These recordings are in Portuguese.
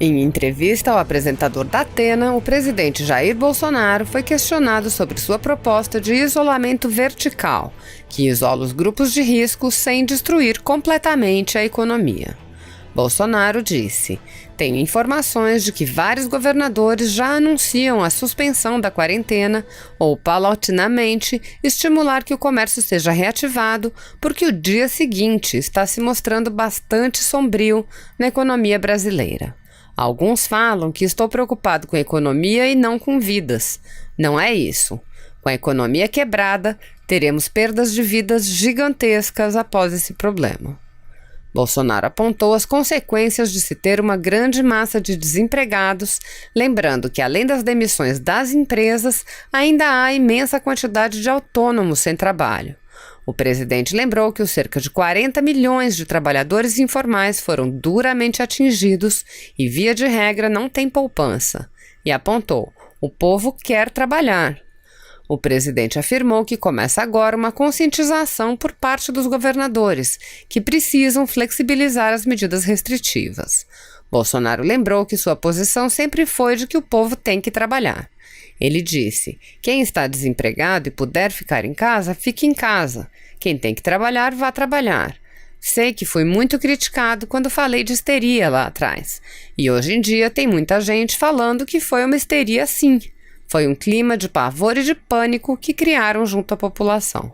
Em entrevista ao apresentador da Atena, o presidente Jair Bolsonaro foi questionado sobre sua proposta de isolamento vertical, que isola os grupos de risco sem destruir completamente a economia. Bolsonaro disse: "Tenho informações de que vários governadores já anunciam a suspensão da quarentena ou, paulatinamente, estimular que o comércio seja reativado, porque o dia seguinte está se mostrando bastante sombrio na economia brasileira. Alguns falam que estou preocupado com a economia e não com vidas. Não é isso. Com a economia quebrada, teremos perdas de vidas gigantescas após esse problema." Bolsonaro apontou as consequências de se ter uma grande massa de desempregados, lembrando que, além das demissões das empresas, ainda há imensa quantidade de autônomos sem trabalho. O presidente lembrou que os cerca de 40 milhões de trabalhadores informais foram duramente atingidos e, via de regra, não tem poupança. E apontou: "O povo quer trabalhar." O presidente afirmou que começa agora uma conscientização por parte dos governadores, que precisam flexibilizar as medidas restritivas. Bolsonaro lembrou que sua posição sempre foi de que o povo tem que trabalhar. Ele disse: "Quem está desempregado e puder ficar em casa, fique em casa. Quem tem que trabalhar, vá trabalhar. Sei que fui muito criticado quando falei de histeria lá atrás. E hoje em dia tem muita gente falando que foi uma histeria sim. Foi um clima de pavor e de pânico que criaram junto à população."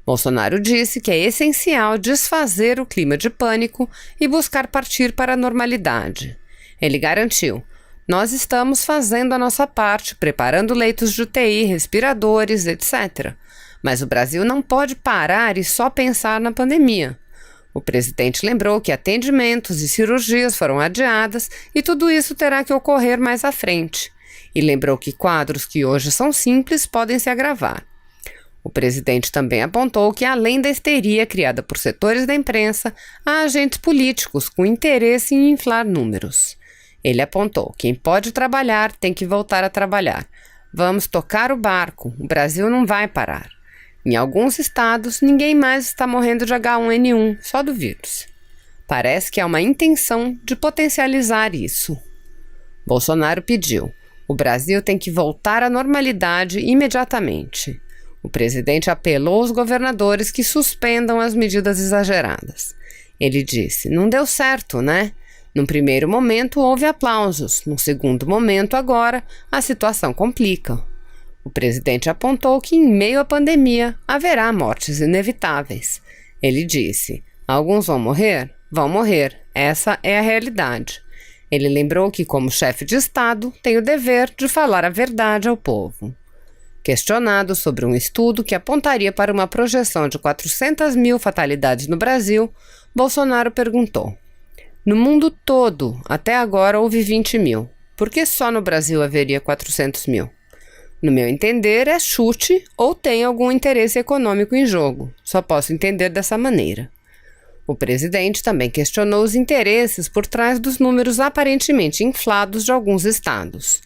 Bolsonaro disse que é essencial desfazer o clima de pânico e buscar partir para a normalidade. Ele garantiu: "Nós estamos fazendo a nossa parte, preparando leitos de UTI, respiradores, etc. Mas o Brasil não pode parar e só pensar na pandemia." O presidente lembrou que atendimentos e cirurgias foram adiadas e tudo isso terá que ocorrer mais à frente. E lembrou que quadros que hoje são simples podem se agravar. O presidente também apontou que, além da histeria criada por setores da imprensa, há agentes políticos com interesse em inflar números. Ele apontou: "Quem pode trabalhar tem que voltar a trabalhar. Vamos tocar o barco, o Brasil não vai parar. Em alguns estados, ninguém mais está morrendo de H1N1, só do vírus. Parece que há uma intenção de potencializar isso." Bolsonaro pediu: "O Brasil tem que voltar à normalidade imediatamente." O presidente apelou aos governadores que suspendam as medidas exageradas. Ele disse: "Não deu certo, né? Num primeiro momento houve aplausos, num segundo momento agora a situação complica." O presidente apontou que, em meio à pandemia, haverá mortes inevitáveis. Ele disse: "Alguns vão morrer? Vão morrer. Essa é a realidade." Ele lembrou que, como chefe de Estado, tem o dever de falar a verdade ao povo. Questionado sobre um estudo que apontaria para uma projeção de 400 mil fatalidades no Brasil, Bolsonaro perguntou: "No mundo todo, até agora houve 20 mil. Por que só no Brasil haveria 400 mil? No meu entender, é chute ou tem algum interesse econômico em jogo. Só posso entender dessa maneira." O presidente também questionou os interesses por trás dos números aparentemente inflados de alguns estados.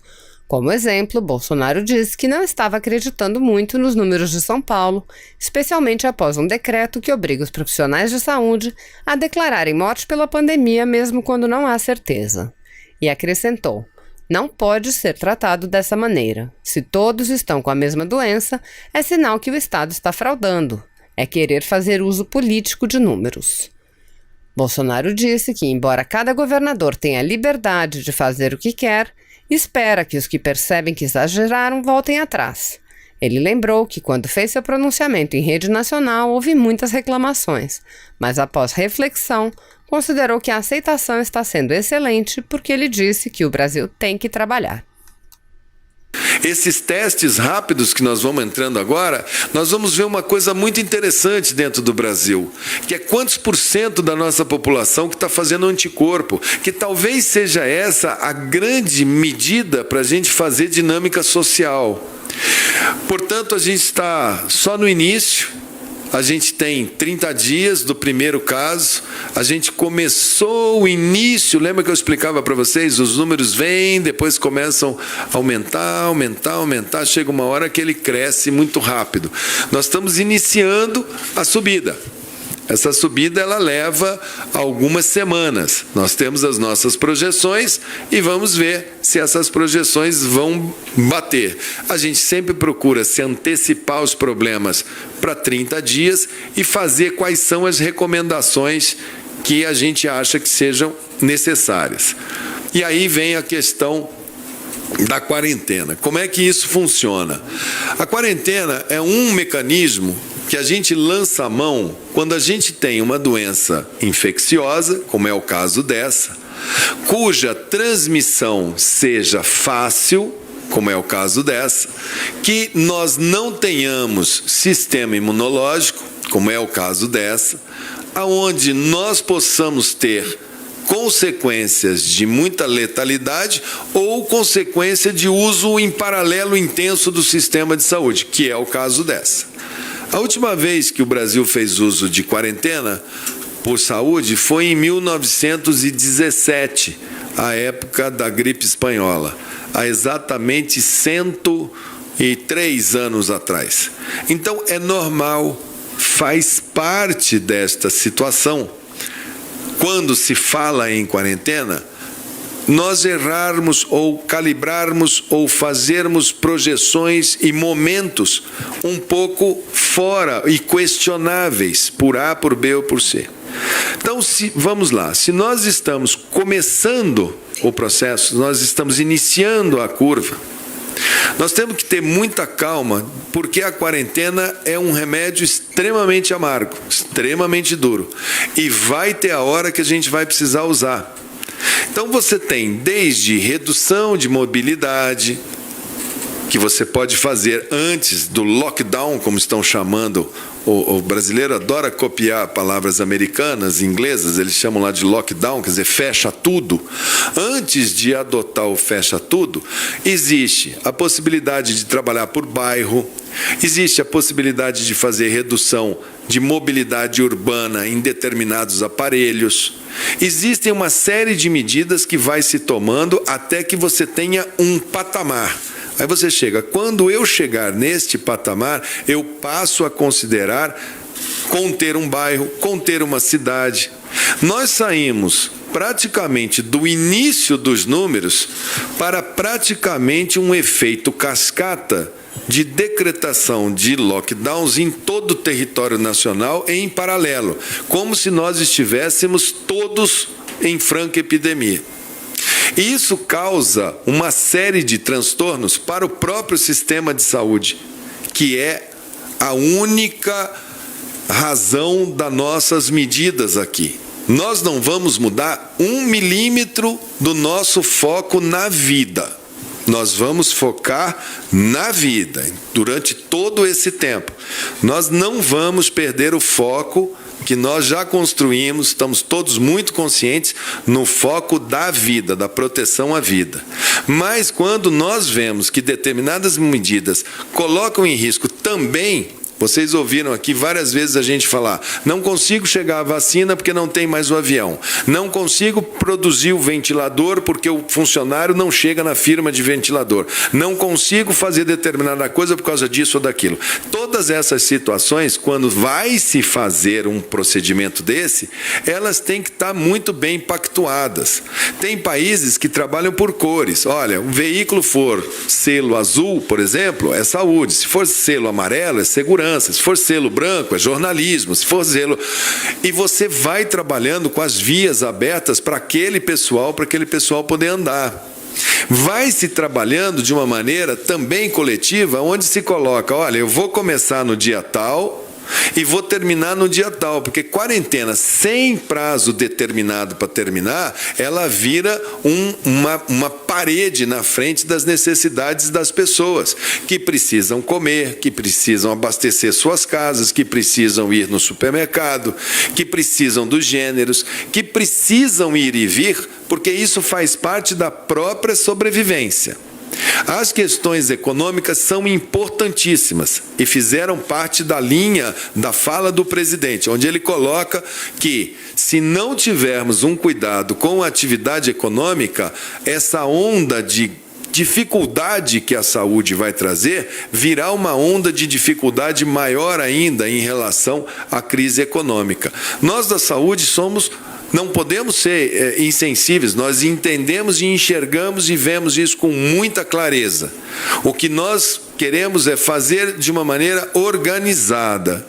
Como exemplo, Bolsonaro disse que não estava acreditando muito nos números de São Paulo, especialmente após um decreto que obriga os profissionais de saúde a declararem morte pela pandemia mesmo quando não há certeza. E acrescentou: "Não pode ser tratado dessa maneira. Se todos estão com a mesma doença, é sinal que o Estado está fraudando. É querer fazer uso político de números." Bolsonaro disse que, embora cada governador tenha a liberdade de fazer o que quer, espera que os que percebem que exageraram voltem atrás. Ele lembrou que, quando fez seu pronunciamento em rede nacional, houve muitas reclamações, mas após reflexão, considerou que a aceitação está sendo excelente porque ele disse que o Brasil tem que trabalhar. Esses testes rápidos que nós vamos entrando agora, nós vamos ver uma coisa muito interessante dentro do Brasil, que é quantos % da nossa população que está fazendo anticorpo, que talvez seja essa a grande medida para a gente fazer dinâmica social. Portanto, a gente está só no início. A gente tem 30 dias do primeiro caso, a gente começou o início, lembra que eu explicava para vocês? Os números vêm, depois começam a aumentar, chega uma hora que ele cresce muito rápido. Nós estamos iniciando a subida. Essa subida ela leva algumas semanas. Nós temos as nossas projeções e vamos ver se essas projeções vão bater. A gente sempre procura se antecipar os problemas para 30 dias e fazer quais são as recomendações que a gente acha que sejam necessárias. E aí vem a questão da quarentena. Como é que isso funciona? A quarentena é um mecanismo que a gente lança a mão quando a gente tem uma doença infecciosa, como é o caso dessa, cuja transmissão seja fácil, como é o caso dessa, que nós não tenhamos sistema imunológico, como é o caso dessa, aonde nós possamos ter consequências de muita letalidade ou consequência de uso em paralelo intenso do sistema de saúde, que é o caso dessa. A última vez que o Brasil fez uso de quarentena por saúde foi em 1917, a época da gripe espanhola, há exatamente 103 anos atrás. Então é normal, faz parte desta situação. Quando se fala em quarentena, nós errarmos ou calibrarmos ou fazermos projeções e momentos um pouco fora e questionáveis por A, por B ou por C. Então, vamos lá, se nós estamos começando o processo, nós estamos iniciando a curva, nós temos que ter muita calma, porque a quarentena é um remédio extremamente amargo, extremamente duro, e vai ter a hora que a gente vai precisar usar. Então você tem desde redução de mobilidade, que você pode fazer antes do lockdown, como estão chamando, o brasileiro adora copiar palavras americanas, inglesas, eles chamam lá de lockdown, quer dizer, fecha tudo. Antes de adotar o fecha tudo, existe a possibilidade de trabalhar por bairro, existe a possibilidade de fazer redução de mobilidade urbana em determinados aparelhos. Existem uma série de medidas que vai se tomando até que você tenha um patamar. Aí você chega, quando eu chegar neste patamar, eu passo a considerar conter um bairro, conter uma cidade. Nós saímos praticamente do início dos números para praticamente um efeito cascata de decretação de lockdowns em todo o território nacional em paralelo, como se nós estivéssemos todos em franca epidemia. E isso causa uma série de transtornos para o próprio sistema de saúde, que é a única razão das nossas medidas aqui. Nós não vamos mudar 1 milímetro do nosso foco na vida. Nós vamos focar na vida durante todo esse tempo. Nós não vamos perder o foco que nós já construímos, estamos todos muito conscientes no foco da vida, da proteção à vida. Mas quando nós vemos que determinadas medidas colocam em risco também, vocês ouviram aqui várias vezes a gente falar, não consigo chegar à vacina porque não tem mais o avião, não consigo produzir o ventilador porque o funcionário não chega na firma de ventilador, não consigo fazer determinada coisa por causa disso ou daquilo. Todas essas situações, quando vai se fazer um procedimento desse, elas têm que estar muito bem pactuadas. Tem países que trabalham por cores. Olha, um veículo for selo azul, por exemplo, é saúde. Se for selo amarelo, é segurança. Se for selo branco, é jornalismo. Se for selo... E você vai trabalhando com as vias abertas para aquele pessoal poder andar. Vai se trabalhando de uma maneira também coletiva, onde se coloca, olha, eu vou começar no dia tal e vou terminar no dia tal, porque quarentena sem prazo determinado para terminar, ela vira uma parede na frente das necessidades das pessoas, que precisam comer, que precisam abastecer suas casas, que precisam ir no supermercado, que precisam dos gêneros, que precisam ir e vir, porque isso faz parte da própria sobrevivência. As questões econômicas são importantíssimas e fizeram parte da linha da fala do presidente, onde ele coloca que, se não tivermos um cuidado com a atividade econômica, essa onda de dificuldade que a saúde vai trazer virá uma onda de dificuldade maior ainda em relação à crise econômica. Nós da saúde não podemos ser insensíveis, nós entendemos e enxergamos e vemos isso com muita clareza. O que nós queremos é fazer de uma maneira organizada.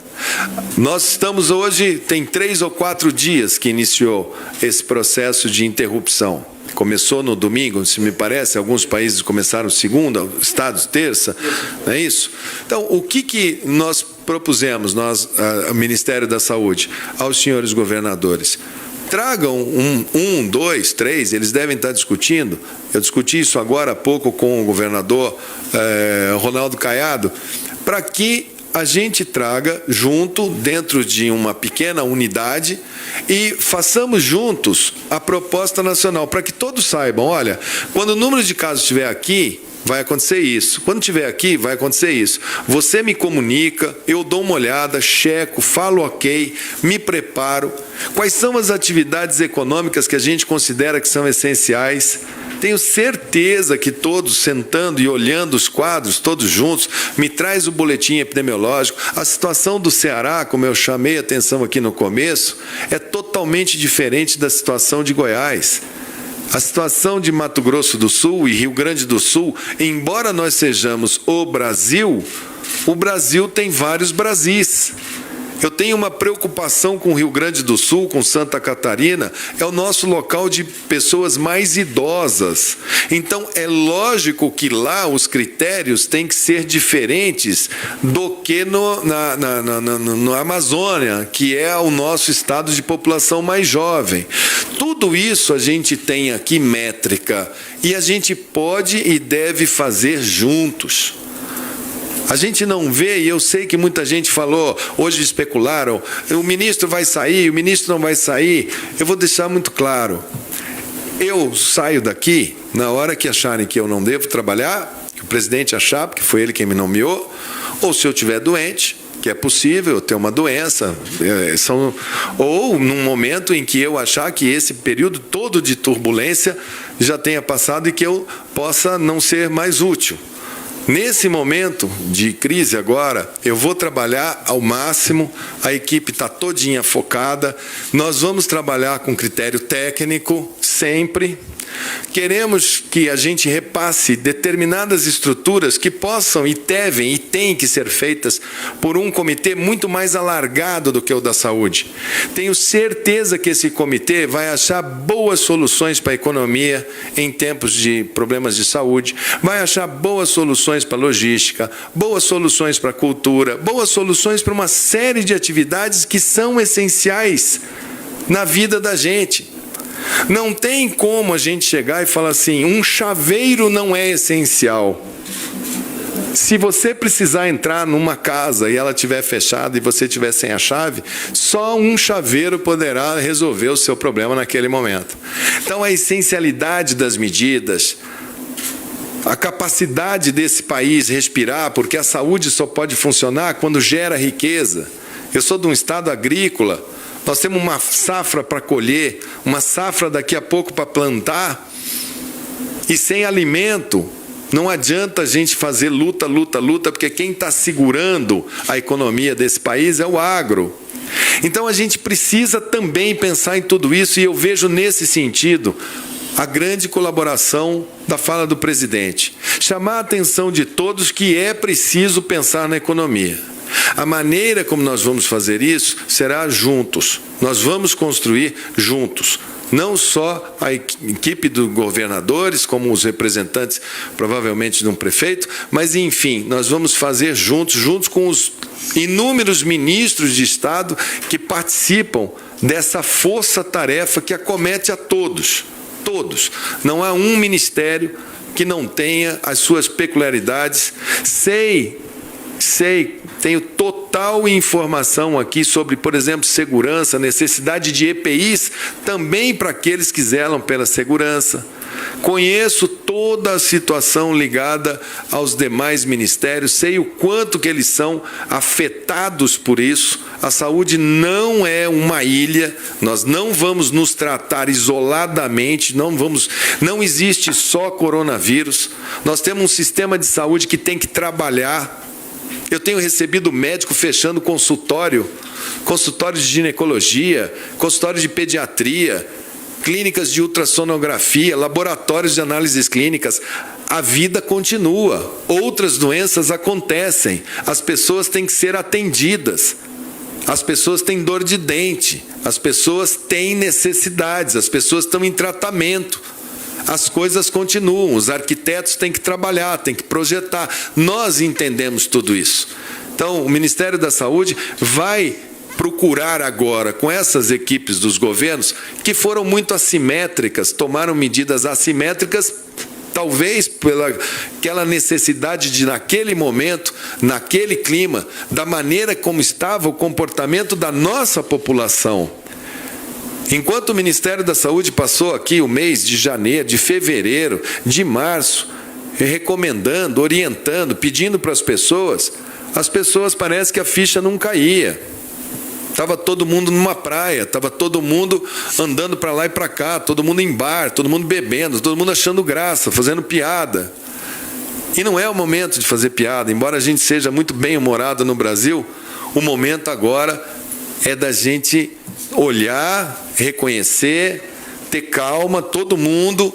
Nós estamos hoje, tem 3 ou 4 dias que iniciou esse processo de interrupção. Começou no domingo, se me parece, alguns países começaram segunda, estados terça, não é isso? Então, o que nós propusemos, o Ministério da Saúde, aos senhores governadores? Tragam 1, 2, 3, eles devem estar discutindo. Eu discuti isso agora há pouco com o governador Ronaldo Caiado, para que a gente traga junto, dentro de uma pequena unidade, e façamos juntos a proposta nacional, para que todos saibam, olha, quando o número de casos estiver aqui, vai acontecer isso. Quando estiver aqui, vai acontecer isso. Você me comunica, eu dou uma olhada, checo, falo ok, me preparo. Quais são as atividades econômicas que a gente considera que são essenciais? Tenho certeza que todos, sentando e olhando os quadros, todos juntos, me traz o boletim epidemiológico. A situação do Ceará, como eu chamei a atenção aqui no começo, é totalmente diferente da situação de Goiás. A situação de Mato Grosso do Sul e Rio Grande do Sul, embora nós sejamos o Brasil tem vários Brasis. Eu tenho uma preocupação com o Rio Grande do Sul, com Santa Catarina, é o nosso local de pessoas mais idosas. Então, é lógico que lá os critérios têm que ser diferentes do que no Amazônia, que é o nosso estado de população mais jovem. Tudo isso a gente tem aqui métrica e a gente pode e deve fazer juntos. A gente não vê, e eu sei que muita gente falou, hoje especularam, o ministro vai sair, o ministro não vai sair. Eu vou deixar muito claro, eu saio daqui na hora que acharem que eu não devo trabalhar, que o presidente achar, porque foi ele quem me nomeou, ou se eu estiver doente, que é possível eu ter uma doença, ou num momento em que eu achar que esse período todo de turbulência já tenha passado e que eu possa não ser mais útil. Nesse momento de crise agora, eu vou trabalhar ao máximo, a equipe está todinha focada, nós vamos trabalhar com critério técnico, sempre. Queremos que a gente repasse determinadas estruturas que possam e devem e têm que ser feitas por um comitê muito mais alargado do que o da saúde. Tenho certeza que esse comitê vai achar boas soluções para a economia em tempos de problemas de saúde, vai achar boas soluções para a logística, boas soluções para a cultura, boas soluções para uma série de atividades que são essenciais na vida da gente. Não tem como a gente chegar e falar assim, um chaveiro não é essencial. Se você precisar entrar numa casa e ela estiver fechada e você estiver sem a chave, só um chaveiro poderá resolver o seu problema naquele momento. Então, a essencialidade das medidas, a capacidade desse país respirar, porque a saúde só pode funcionar quando gera riqueza. Eu sou de um estado agrícola, nós temos uma safra para colher, uma safra daqui a pouco para plantar, e sem alimento não adianta a gente fazer luta, porque quem está segurando a economia desse país é o agro. Então a gente precisa também pensar em tudo isso, e eu vejo nesse sentido a grande colaboração da fala do presidente. Chamar a atenção de todos que é preciso pensar na economia. A maneira como nós vamos fazer isso será juntos. Nós vamos construir juntos. Não só a equipe dos governadores, como os representantes, provavelmente, de um prefeito, mas, enfim, nós vamos fazer juntos com os inúmeros ministros de Estado que participam dessa força-tarefa que acomete a todos. Todos. Não há um ministério que não tenha as suas peculiaridades. Tenho total informação aqui sobre, por exemplo, segurança, necessidade de EPIs também para aqueles que zelam pela segurança. Conheço toda a situação ligada aos demais ministérios, sei o quanto que eles são afetados por isso. A saúde não é uma ilha, nós não vamos nos tratar isoladamente, não existe só coronavírus. Nós temos um sistema de saúde que tem que trabalhar. Eu tenho recebido médico fechando consultório de ginecologia, consultório de pediatria, clínicas de ultrassonografia, laboratórios de análises clínicas. A vida continua, outras doenças acontecem, as pessoas têm que ser atendidas, as pessoas têm dor de dente, as pessoas têm necessidades, as pessoas estão em tratamento. As coisas continuam, os arquitetos têm que trabalhar, têm que projetar. Nós entendemos tudo isso. Então, o Ministério da Saúde vai procurar agora, com essas equipes dos governos, que foram muito assimétricas, tomaram medidas assimétricas, talvez pela aquela necessidade de, naquele momento, naquele clima, da maneira como estava o comportamento da nossa população. Enquanto o Ministério da Saúde passou aqui o mês de janeiro, de fevereiro, de março, recomendando, orientando, pedindo para as pessoas parece que a ficha não caía. Estava todo mundo numa praia, estava todo mundo andando para lá e para cá, todo mundo em bar, todo mundo bebendo, todo mundo achando graça, fazendo piada. E não é o momento de fazer piada, embora a gente seja muito bem-humorado no Brasil, o momento agora é da gente olhar, reconhecer, ter calma, todo mundo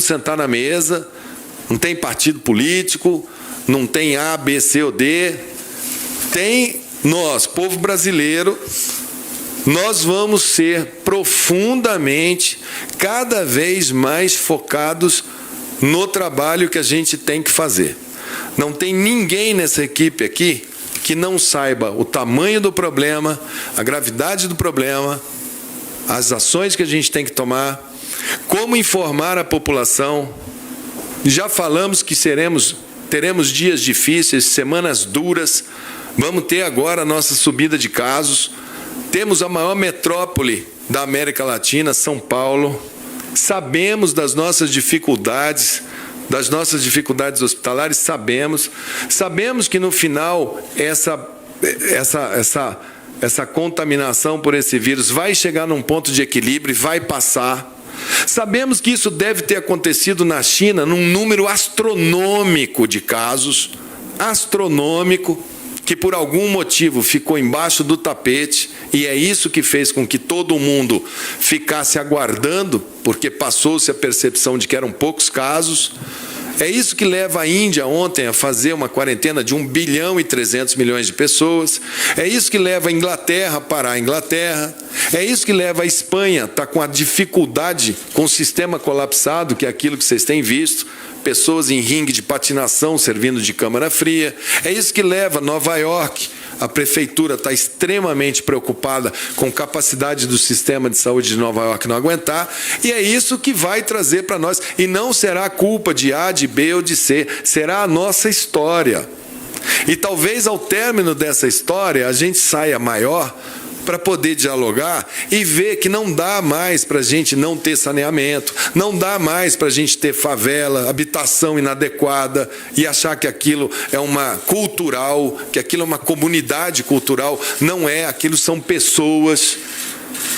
sentar na mesa, não tem partido político, não tem A, B, C ou D, tem nós, povo brasileiro, nós vamos ser profundamente, cada vez mais focados no trabalho que a gente tem que fazer. Não tem ninguém nessa equipe aqui que não saiba o tamanho do problema, a gravidade do problema, as ações que a gente tem que tomar, como informar a população. Já falamos que teremos dias difíceis, semanas duras, vamos ter agora a nossa subida de casos. Temos a maior metrópole da América Latina, São Paulo. Sabemos das nossas dificuldades hospitalares, sabemos que no final essa contaminação por esse vírus vai chegar num ponto de equilíbrio e vai passar. Sabemos que isso deve ter acontecido na China num número astronômico de casos, que por algum motivo ficou embaixo do tapete, e é isso que fez com que todo mundo ficasse aguardando, porque passou-se a percepção de que eram poucos casos. É isso que leva a Índia ontem a fazer uma quarentena de 1,3 bilhão de pessoas. É isso que leva a Inglaterra a parar a Inglaterra. É isso que leva a Espanha a estar com a dificuldade, com o sistema colapsado, que é aquilo que vocês têm visto, pessoas em ringue de patinação servindo de câmara fria. É isso que leva Nova York. A prefeitura está extremamente preocupada com a capacidade do sistema de saúde de Nova York não aguentar, e é isso que vai trazer para nós. E não será culpa de A, de B ou de C, será a nossa história. E talvez ao término dessa história a gente saia maior para poder dialogar e ver que não dá mais para a gente não ter saneamento, não dá mais para a gente ter favela, habitação inadequada e achar que aquilo é uma cultural, que aquilo é uma comunidade cultural. Não é, aquilo são pessoas.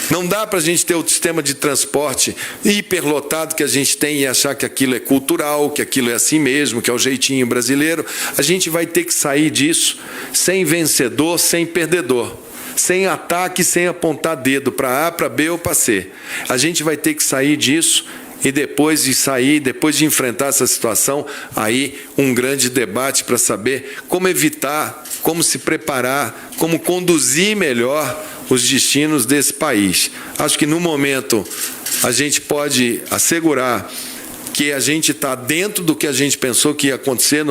Não dá para a gente ter o sistema de transporte hiperlotado que a gente tem e achar que aquilo é cultural, que aquilo é assim mesmo, que é o jeitinho brasileiro. A gente vai ter que sair disso sem vencedor, sem perdedor. Sem ataque, sem apontar dedo para A, para B ou para C. A gente vai ter que sair disso e depois de enfrentar essa situação, aí um grande debate para saber como evitar, como se preparar, como conduzir melhor os destinos desse país. Acho que no momento a gente pode assegurar que a gente está dentro do que a gente pensou que ia acontecer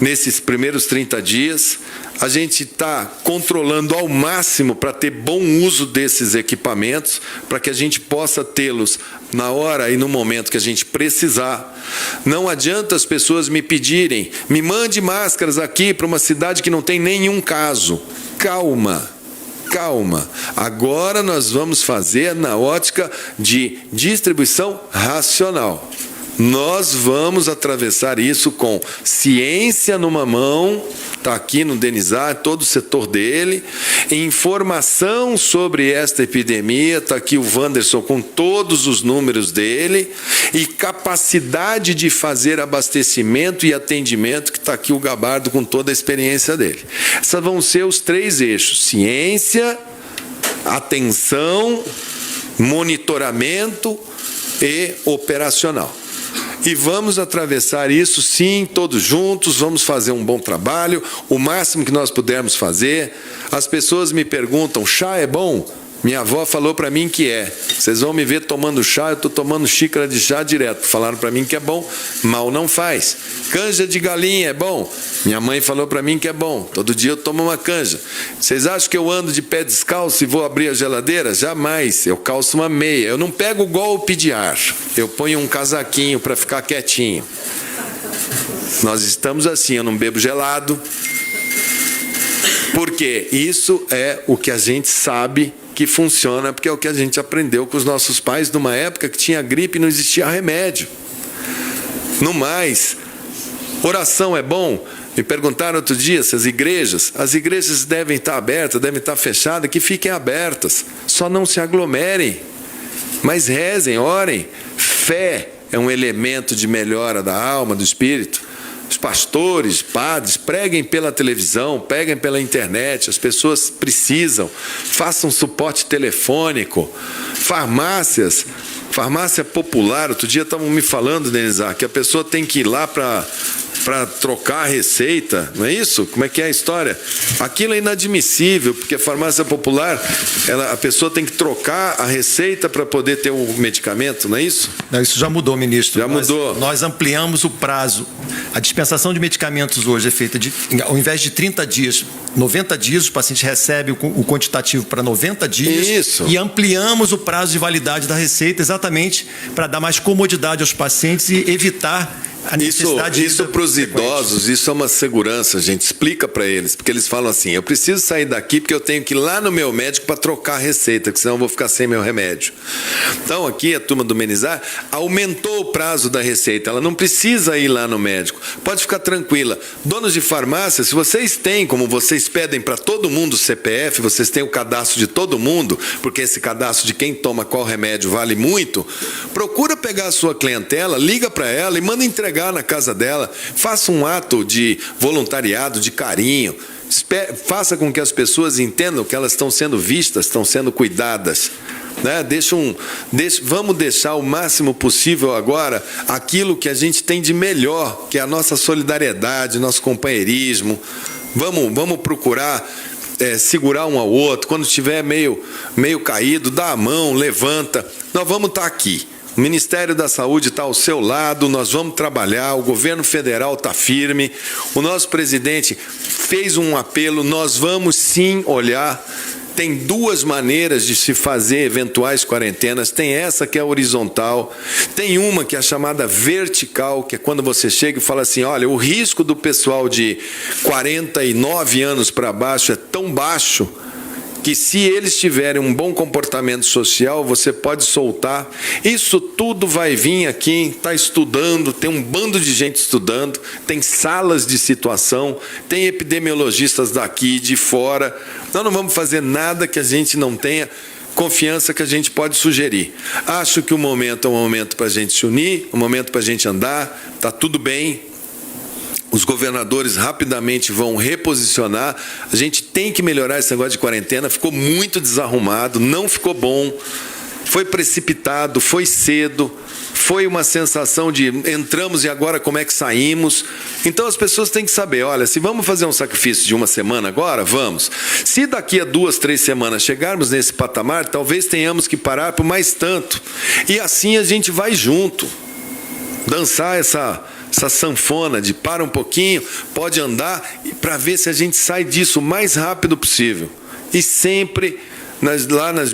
nesses primeiros 30 dias. A gente está controlando ao máximo para ter bom uso desses equipamentos, para que a gente possa tê-los na hora e no momento que a gente precisar. Não adianta as pessoas me pedirem, me mande máscaras aqui para uma cidade que não tem nenhum caso. Calma, calma. Agora nós vamos fazer na ótica de distribuição racional. Nós vamos atravessar isso com ciência numa mão, está aqui no Denizar, todo o setor dele, informação sobre esta epidemia, está aqui o Wanderson com todos os números dele, e capacidade de fazer abastecimento e atendimento, que está aqui o Gabardo com toda a experiência dele. Esses vão ser os 3 eixos: ciência, atenção, monitoramento e operacional. E vamos atravessar isso, sim, todos juntos, vamos fazer um bom trabalho, o máximo que nós pudermos fazer. As pessoas me perguntam, chá é bom? Minha avó falou para mim que é. Vocês vão me ver tomando chá, eu estou tomando xícara de chá direto. Falaram para mim que é bom, mal não faz. Canja de galinha é bom? Minha mãe falou para mim que é bom. Todo dia eu tomo uma canja. Vocês acham que eu ando de pé descalço e vou abrir a geladeira? Jamais. Eu calço uma meia. Eu não pego golpe de ar. Eu ponho um casaquinho para ficar quietinho. Nós estamos assim, eu não bebo gelado. Porque isso é o que a gente sabe que funciona, porque é o que a gente aprendeu com os nossos pais numa época que tinha gripe e não existia remédio. No mais, oração é bom? Me perguntaram outro dia se as igrejas devem estar abertas, devem estar fechadas, que fiquem abertas, só não se aglomerem, mas rezem, orem. Fé é um elemento de melhora da alma, do espírito. Os pastores, padres, preguem pela televisão, preguem pela internet, as pessoas precisam, façam suporte telefônico, farmácia popular. Outro dia estavam me falando, Denizar, que a pessoa tem que ir lá para trocar a receita, não é isso? Como é que é a história? Aquilo é inadmissível, porque a farmácia popular, a pessoa tem que trocar a receita para poder ter o medicamento, não é isso? Não, isso já mudou, ministro. Já mudou. Nós ampliamos o prazo. A dispensação de medicamentos hoje é feita ao invés de 30 dias, 90 dias, o paciente recebe o quantitativo para 90 dias. Isso. E ampliamos o prazo de validade da receita exatamente para dar mais comodidade aos pacientes e evitar a necessidade isso para os idosos, isso é uma segurança, a gente explica para eles, porque eles falam assim, eu preciso sair daqui porque eu tenho que ir lá no meu médico para trocar a receita, porque senão eu vou ficar sem meu remédio. Então aqui a turma do Menizar aumentou o prazo da receita, ela não precisa ir lá no médico, pode ficar tranquila. Donos de farmácia, se vocês têm, como vocês pedem para todo mundo o CPF, vocês têm o cadastro de todo mundo, porque esse cadastro de quem toma qual remédio vale muito, procura pegar a sua clientela, liga para ela e manda entregar na casa dela, faça um ato de voluntariado, de carinho, faça com que as pessoas entendam que elas estão sendo vistas, estão sendo cuidadas, né? Vamos deixar o máximo possível agora aquilo que a gente tem de melhor, que é a nossa solidariedade, nosso companheirismo. Vamos procurar segurar um ao outro, quando estiver meio caído, dá a mão, levanta. Nós vamos estar aqui. O Ministério da Saúde está ao seu lado, nós vamos trabalhar, o governo federal está firme, o nosso presidente fez um apelo, nós vamos sim olhar. Tem 2 maneiras de se fazer eventuais quarentenas, tem essa que é horizontal, tem uma que é a chamada vertical, que é quando você chega e fala assim, olha, o risco do pessoal de 49 anos para baixo é tão baixo, que se eles tiverem um bom comportamento social, você pode soltar. Isso tudo vai vir aqui, está estudando, tem um bando de gente estudando, tem salas de situação, tem epidemiologistas daqui, de fora. Nós não vamos fazer nada que a gente não tenha confiança que a gente pode sugerir. Acho que o momento é um momento para a gente se unir, um momento para a gente andar, está tudo bem. Os governadores rapidamente vão reposicionar. A gente tem que melhorar esse negócio de quarentena. Ficou muito desarrumado, não ficou bom. Foi precipitado, foi cedo. Foi uma sensação de entramos e agora como é que saímos. Então as pessoas têm que saber, olha, se vamos fazer um sacrifício de 1 semana agora, vamos. Se daqui a 2, 3 semanas chegarmos nesse patamar, talvez tenhamos que parar por mais tanto. E assim a gente vai junto. Dançar essa sanfona de para um pouquinho, pode andar, para ver se a gente sai disso o mais rápido possível. E sempre lá nas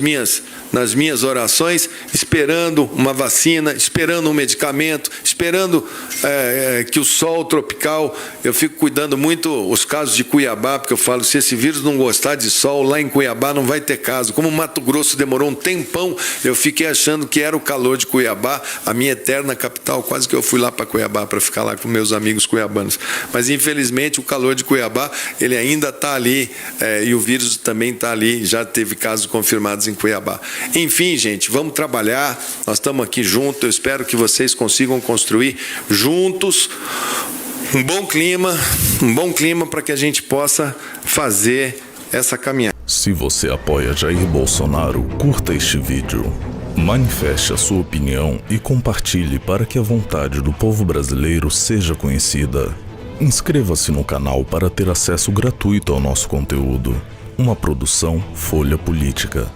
minhas orações, esperando uma vacina, esperando um medicamento, esperando que o sol tropical, eu fico cuidando muito os casos de Cuiabá, porque eu falo, se esse vírus não gostar de sol, lá em Cuiabá não vai ter caso. Como o Mato Grosso demorou um tempão, eu fiquei achando que era o calor de Cuiabá, a minha eterna capital, quase que eu fui lá para Cuiabá para ficar lá com meus amigos cuiabanos. Mas infelizmente o calor de Cuiabá, ele ainda está ali, e o vírus também está ali, já teve casos confirmados em Cuiabá. Enfim, gente, vamos trabalhar, nós estamos aqui juntos, eu espero que vocês consigam construir juntos um bom clima para que a gente possa fazer essa caminhada. Se você apoia Jair Bolsonaro, curta este vídeo, manifeste a sua opinião e compartilhe para que a vontade do povo brasileiro seja conhecida. Inscreva-se no canal para ter acesso gratuito ao nosso conteúdo. Uma produção Folha Política.